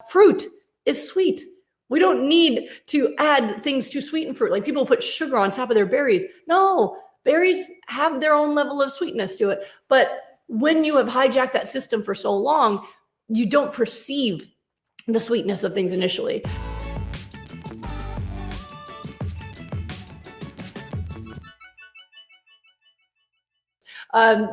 Fruit is sweet. We don't need to add things to sweeten fruit. Like people put sugar on top of their berries. No, berries have their own level of sweetness to it. But when you have hijacked that system for so long, you don't perceive the sweetness of things initially.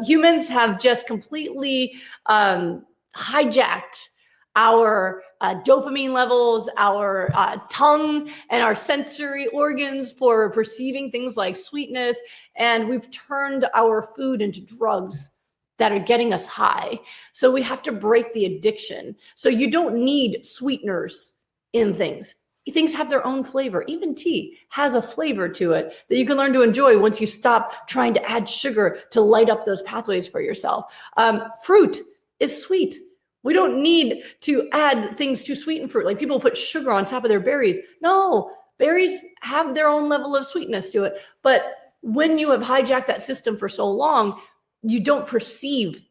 Humans have just completely hijacked our dopamine levels, our tongue, and our sensory organs for perceiving things like sweetness. And we've turned our food into drugs that are getting us high. So we have to break the addiction. So you don't need sweeteners in things. Things have their own flavor. Even tea has a flavor to it that you can learn to enjoy once you stop trying to add sugar to light up those pathways for yourself. Fruit is sweet. We don't need to add things to sweeten fruit. Like people put sugar on top of their berries. No, berries have their own level of sweetness to it. But when you have hijacked that system for so long, you don't perceive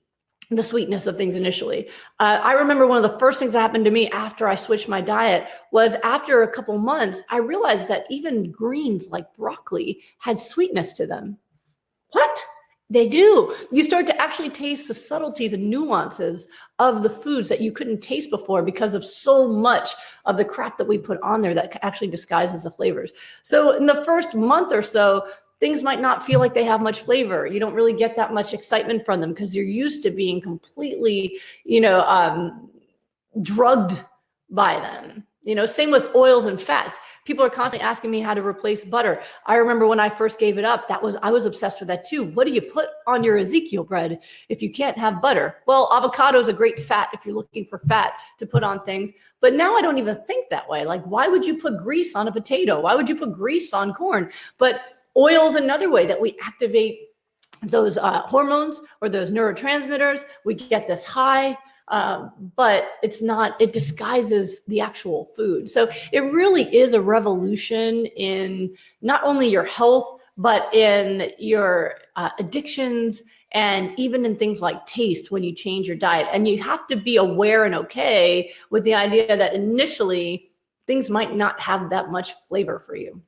the sweetness of things initially. I remember one of the first things that happened to me after I switched my diet was after a couple months, I realized that even greens like broccoli had sweetness to them. What? They do. You start to actually taste the subtleties and nuances of the foods that you couldn't taste before because of so much of the crap that we put on there that actually disguises the flavors. So in the first month or so, things might not feel like they have much flavor. You don't really get that much excitement from them because you're used to being completely, drugged by them. Same with oils and fats. People are constantly asking me how to replace butter. I remember when I first gave it up, I was obsessed with that too. What do you put on your Ezekiel bread if you can't have butter? Well, avocado is a great fat if you're looking for fat to put on things. But now I don't even think that way. Like, why would you put grease on a potato? Why would you put grease on corn? But oil is another way that we activate those hormones or those neurotransmitters. We get this high, but it disguises the actual food. So it really is a revolution in not only your health, but in your addictions and even in things like taste when you change your diet. And you have to be aware and okay with the idea that initially things might not have that much flavor for you.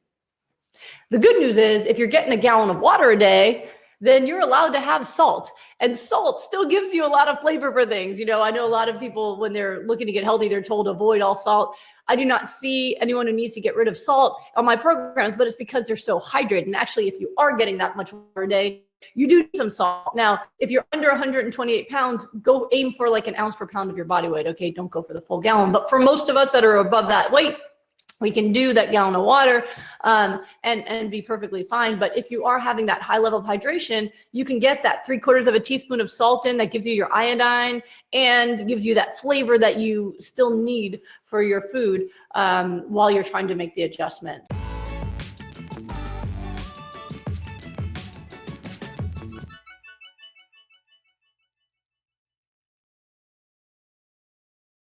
The good news is if you're getting a gallon of water a day, then you're allowed to have salt. And salt still gives you a lot of flavor for things. I know a lot of people, when they're looking to get healthy, they're told to avoid all salt. I do not see anyone who needs to get rid of salt on my programs, but it's because they're so hydrated. And actually, if you are getting that much water a day, you do need some salt. Now, if you're under 128 pounds, go aim for like an ounce per pound of your body weight. Okay, don't go for the full gallon. But for most of us that are above that weight, we can do that gallon of water and be perfectly fine. But if you are having that high level of hydration, you can get that 3/4 teaspoon of salt in that gives you your iodine and gives you that flavor that you still need for your food while you're trying to make the adjustment.